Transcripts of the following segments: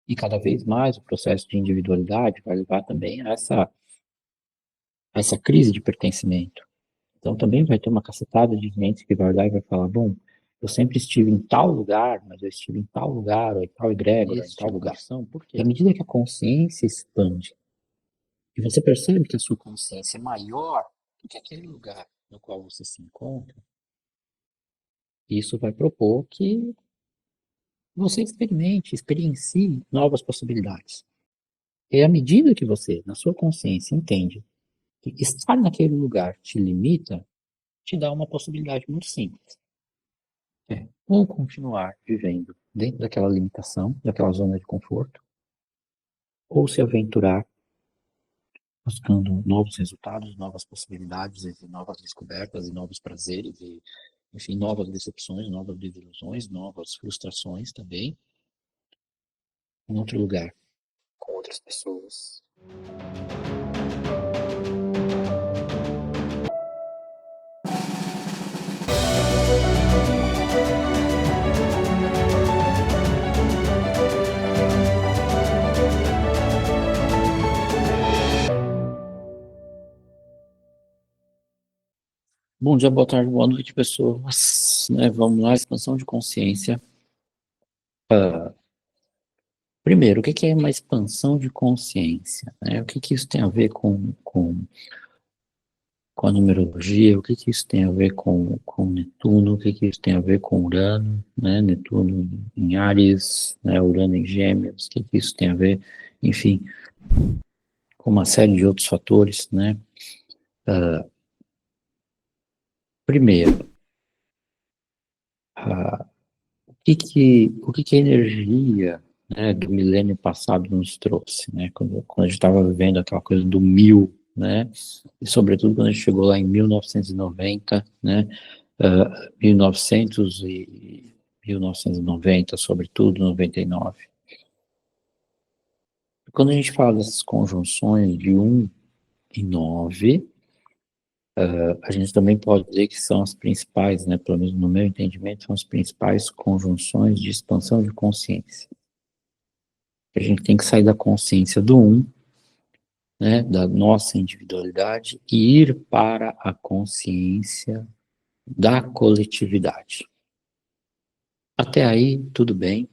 E cada vez mais o processo de individualidade vai levar também a essa crise de pertencimento. Então também vai ter uma cacetada de gente que vai olhar e vai falar, bom, eu sempre estive em tal lugar, mas eu estive em tal lugar, ou em tal egrégora, em Esse tal tipo de lugar. condição, por E à quê? medida que a consciência expande, e você percebe que a sua consciência é maior do que aquele lugar no qual você se encontra, isso vai propor que você experiencie novas possibilidades. E à medida que você, na sua consciência, entende que estar naquele lugar te limita, te dá uma possibilidade muito simples. Ou continuar vivendo dentro daquela limitação, daquela zona de conforto, ou se aventurar buscando novos resultados, novas possibilidades, e novas descobertas, e novos prazeres, e, enfim, novas decepções, novas desilusões, novas frustrações também, em outro lugar, com outras pessoas. Bom dia, boa tarde, boa noite, pessoas. Vamos lá, expansão de consciência. Primeiro, o que é uma expansão de consciência? O que isso tem a ver com a numerologia? O que isso tem a ver com Netuno? O que isso tem a ver com Urano? Netuno em Áries, Urano em Gêmeos? O que isso tem a ver, enfim, com uma série de outros fatores, né? Primeiro, uh, o que a energia, do milênio passado nos trouxe, quando a gente estava vivendo aquela coisa do mil, e sobretudo quando a gente chegou lá em 1990, 1900 e 1990, sobretudo 99. Quando a gente fala dessas conjunções de 1 e 9, a gente também pode dizer que são as principais, pelo menos no meu entendimento, são as principais conjunções de expansão de consciência. A gente tem que sair da consciência do da nossa individualidade, e ir para a consciência da coletividade. Até aí, tudo bem.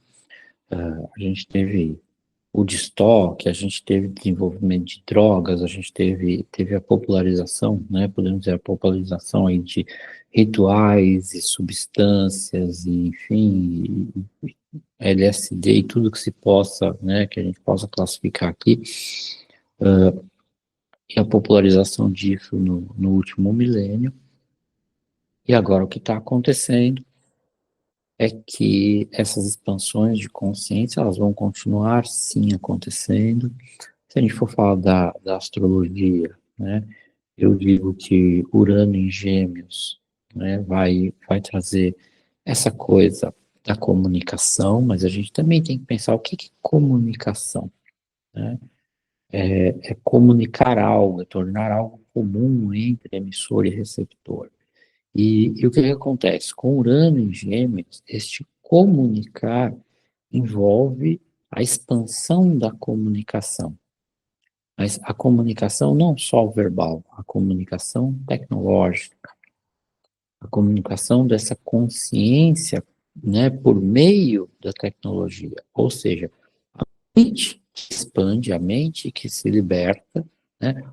A gente teve o destoque, a gente teve desenvolvimento de drogas, a gente teve a popularização, podemos dizer, a popularização aí de rituais e substâncias, e, enfim, LSD e tudo que se possa, que a gente possa classificar aqui, e a popularização disso no último milênio. E agora o que está acontecendo é que essas expansões de consciência, elas vão continuar sim acontecendo. Se a gente for falar da astrologia, eu digo que Urano em Gêmeos, vai trazer essa coisa da comunicação, mas a gente também tem que pensar o que é comunicação, né? É comunicar algo, é tornar algo comum entre emissor e receptor. E o que acontece? Com Urano em Gêmeos, este comunicar envolve a expansão da comunicação. Mas a comunicação não só verbal, a comunicação tecnológica, a comunicação dessa consciência, por meio da tecnologia. Ou seja, a mente que expande, a mente que se liberta,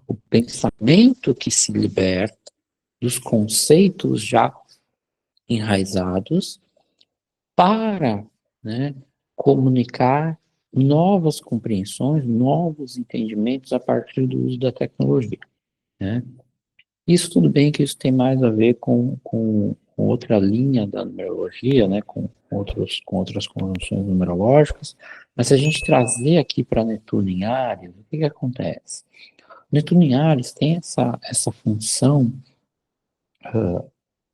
o pensamento que se liberta dos conceitos já enraizados para, comunicar novas compreensões, novos entendimentos a partir do uso da tecnologia, né? Isso tudo bem que isso tem mais a ver com outra linha da numerologia, com outras conjunções numerológicas, mas se a gente trazer aqui para Netuno em Áries, o que acontece? Netuno em Áries tem essa função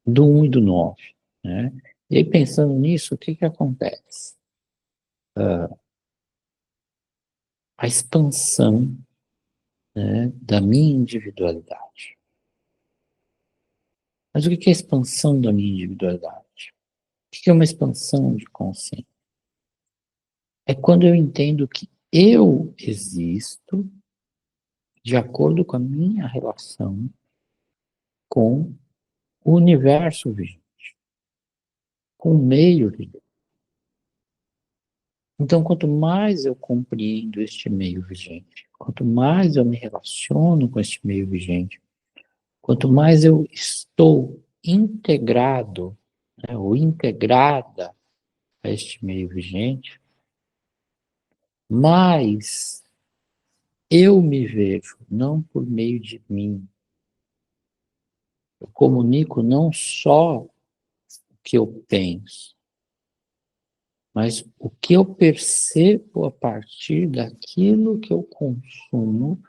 do 1 e do 9, né? E aí, pensando nisso, o que acontece? A expansão, da minha individualidade. Mas o que é a expansão da minha individualidade? O que é uma expansão de consciência? É quando eu entendo que eu existo de acordo com a minha relação com o universo vigente, com o meio vigente. Então, quanto mais eu compreendo este meio vigente, quanto mais eu me relaciono com este meio vigente, quanto mais eu estou integrado, né, ou integrada a este meio vigente, mais eu me vejo, não por meio de mim. Eu comunico não só o que eu penso, mas o que eu percebo a partir daquilo que eu consumo,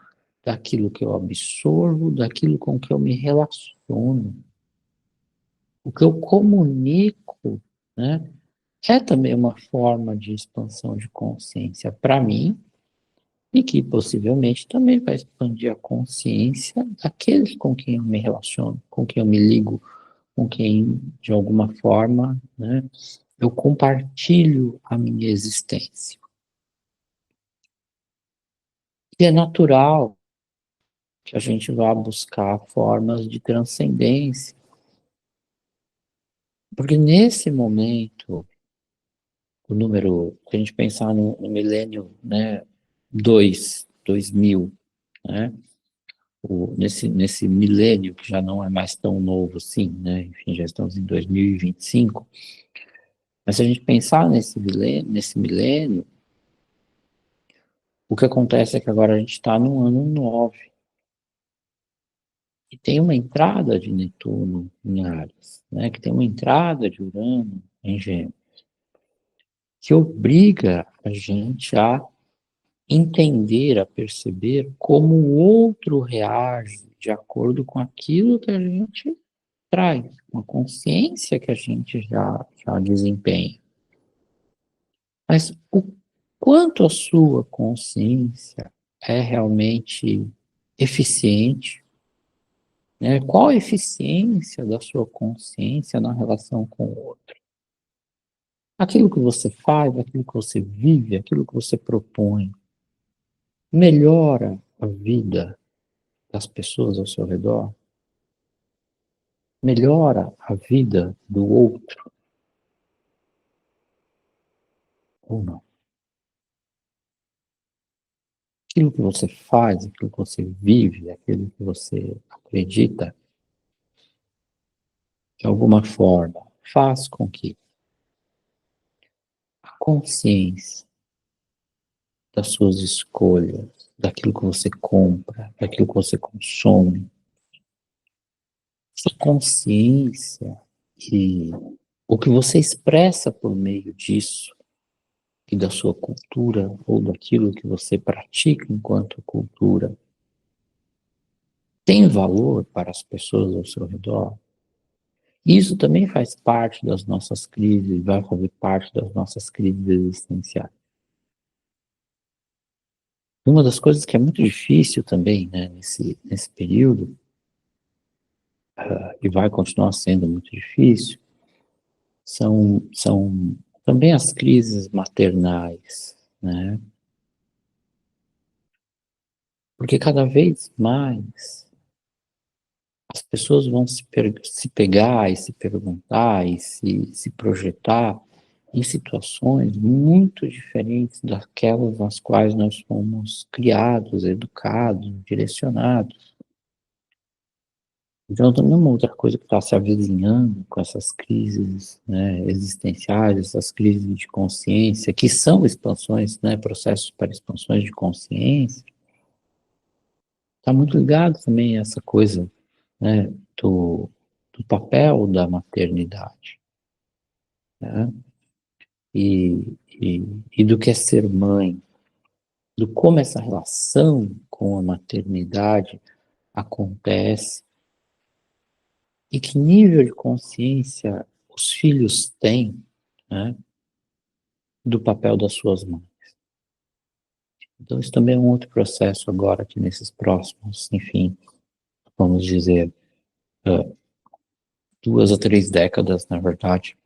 daquilo que eu absorvo, daquilo com que eu me relaciono. O que eu comunico, né, é também uma forma de expansão de consciência para mim e que possivelmente também vai expandir a consciência daqueles com quem eu me relaciono, com quem eu me ligo, com quem, de alguma forma, né, eu compartilho a minha existência. E é natural que a gente vá buscar formas de transcendência, porque nesse momento, o número, se a gente pensar no milênio, né, 2000, né, nesse milênio que já não é mais tão novo assim, né, enfim, já estamos em 2025, mas se a gente pensar nesse milênio, o que acontece é que agora a gente está no ano 9 e tem uma entrada de Netuno em Áries, né, que tem uma entrada de Urano em Gêmeos, que obriga a gente a entender, a perceber como o outro reage de acordo com aquilo que a gente traz, com a consciência que a gente já desempenha. Mas o quanto a sua consciência é realmente eficiente, né? Qual a eficiência da sua consciência na relação com o outro? Aquilo que você faz, aquilo que você vive, aquilo que você propõe, melhora a vida das pessoas ao seu redor? Melhora a vida do outro ou não? Aquilo que você faz, aquilo que você vive, aquilo que você acredita, de alguma forma, faz com que a consciência das suas escolhas, daquilo que você compra, daquilo que você consome, essa consciência e o que você expressa por meio disso e da sua cultura ou daquilo que você pratica enquanto cultura tem valor para as pessoas ao seu redor? Isso também faz parte das nossas crises, vai fazer parte das nossas crises existenciais. Uma das coisas que é muito difícil também, né, nesse período, e vai continuar sendo muito difícil, são também as crises maternais, né? Porque cada vez mais as pessoas vão se pegar e se perguntar e se projetar em situações muito diferentes daquelas nas quais nós fomos criados, educados, direcionados. Então, também uma outra coisa que está se avizinhando com essas crises, né, existenciais, essas crises de consciência, que são expansões, né, processos para expansões de consciência, está muito ligado também a essa coisa, né, do papel da maternidade, né, e do que é ser mãe, do como essa relação com a maternidade acontece e que nível de consciência os filhos têm, né, do papel das suas mães. Então, isso também é um outro processo agora, que nesses próximos, enfim, vamos dizer, 2 a 3 décadas, na verdade,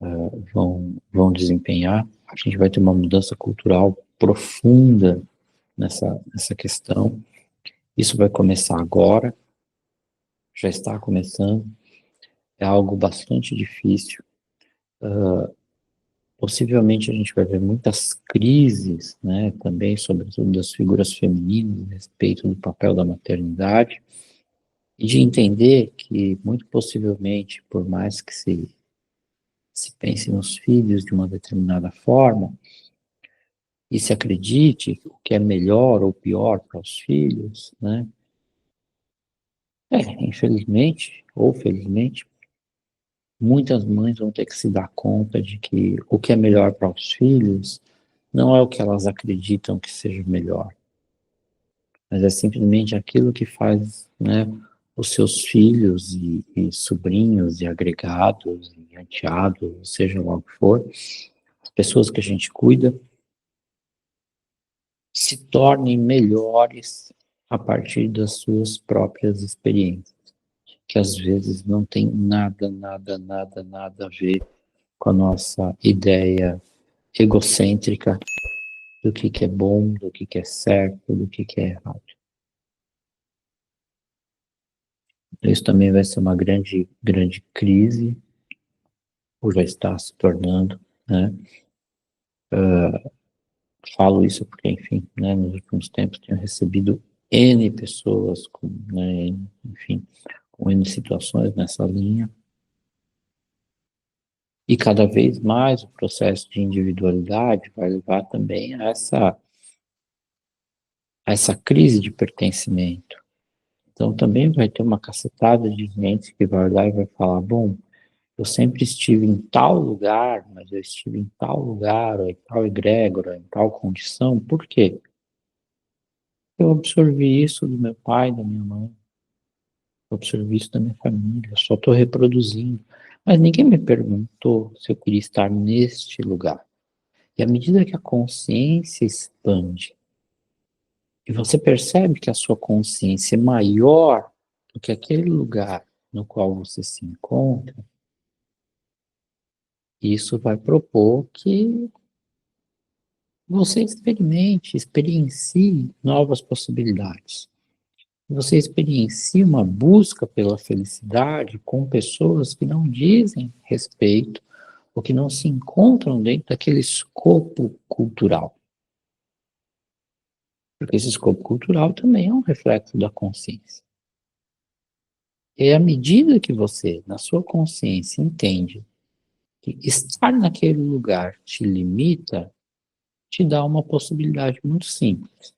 vão desempenhar. A gente vai ter uma mudança cultural profunda nessa questão. Isso vai começar agora, já está começando, é algo bastante difícil. Possivelmente a gente vai ver muitas crises, né, também, sobretudo das figuras femininas, a respeito do papel da maternidade, e de entender que, muito possivelmente, por mais que se pense nos filhos de uma determinada forma, e se acredite o que é melhor ou pior para os filhos, né, infelizmente, ou felizmente, muitas mães vão ter que se dar conta de que o que é melhor para os filhos não é o que elas acreditam que seja melhor, mas é simplesmente aquilo que faz, né, os seus filhos e sobrinhos e agregados e enteados, seja lá o que for, as pessoas que a gente cuida, se tornem melhores a partir das suas próprias experiências, que às vezes não tem nada a ver com a nossa ideia egocêntrica do que é bom, do que é certo, do que é errado. Isso também vai ser uma grande crise, ou já está se tornando, né? Falo isso porque, enfim, né, nos últimos tempos tenho recebido N pessoas com, né, enfim, com N situações nessa linha, e cada vez mais o processo de individualidade vai levar também a essa crise de pertencimento. Então também vai ter uma cacetada de gente que vai olhar e vai falar, bom, eu sempre estive em tal lugar, mas eu estive em tal lugar, ou em tal egrégora, em tal condição, por quê? Eu absorvi isso do meu pai, da minha mãe, eu absorvi isso da minha família, eu só estou reproduzindo. Mas ninguém me perguntou se eu queria estar neste lugar. E à medida que a consciência expande, e você percebe que a sua consciência é maior do que aquele lugar no qual você se encontra, isso vai propor que você experiencie novas possibilidades. Você experiencie uma busca pela felicidade com pessoas que não dizem respeito ou que não se encontram dentro daquele escopo cultural. Porque esse escopo cultural também é um reflexo da consciência. E à medida que você, na sua consciência, entende que estar naquele lugar te limita, te dá uma possibilidade muito simples.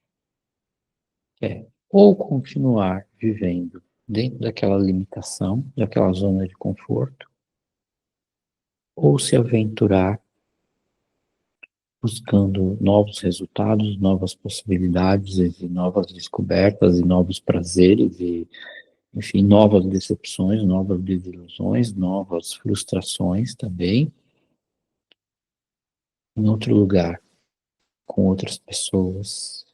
É ou continuar vivendo dentro daquela limitação, daquela zona de conforto, ou se aventurar buscando novos resultados, novas possibilidades, e novas descobertas, e novos prazeres, e, enfim, novas decepções, novas desilusões, novas frustrações também, em outro lugar, com outras pessoas,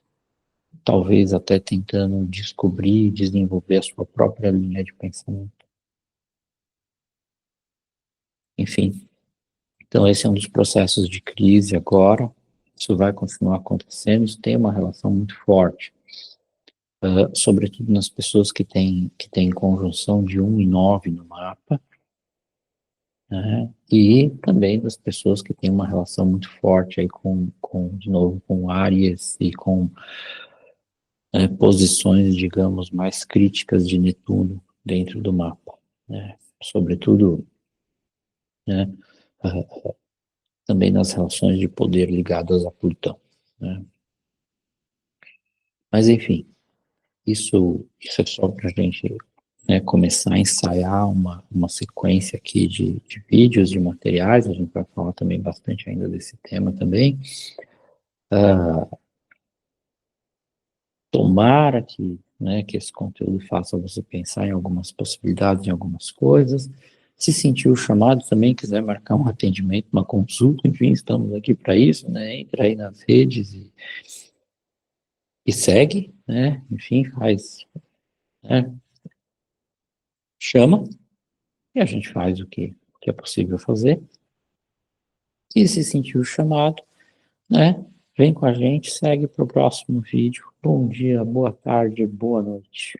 talvez até tentando descobrir e desenvolver a sua própria linha de pensamento. Enfim, então esse é um dos processos de crise agora, isso vai continuar acontecendo, isso tem uma relação muito forte, sobretudo nas pessoas que têm conjunção de 1 e 9 no mapa, né? E também das pessoas que têm uma relação muito forte aí de novo, com Áries e com posições, digamos, mais críticas de Netuno dentro do mapa, né? Sobretudo, né, também nas relações de poder ligadas a Plutão, né? Mas, enfim, isso é só para a gente, né, começar a ensaiar uma sequência aqui de vídeos, de materiais, a gente vai falar também bastante ainda desse tema também. Tomara que, né, que esse conteúdo faça você pensar em algumas possibilidades, em algumas coisas. Se sentiu chamado também, quiser marcar um atendimento, uma consulta, enfim, estamos aqui para isso, né? Entra aí nas redes e segue, né? Enfim, né, chama e a gente faz o que é possível fazer. E se sentiu chamado, né? Vem com a gente, segue para o próximo vídeo. Bom dia, boa tarde, boa noite.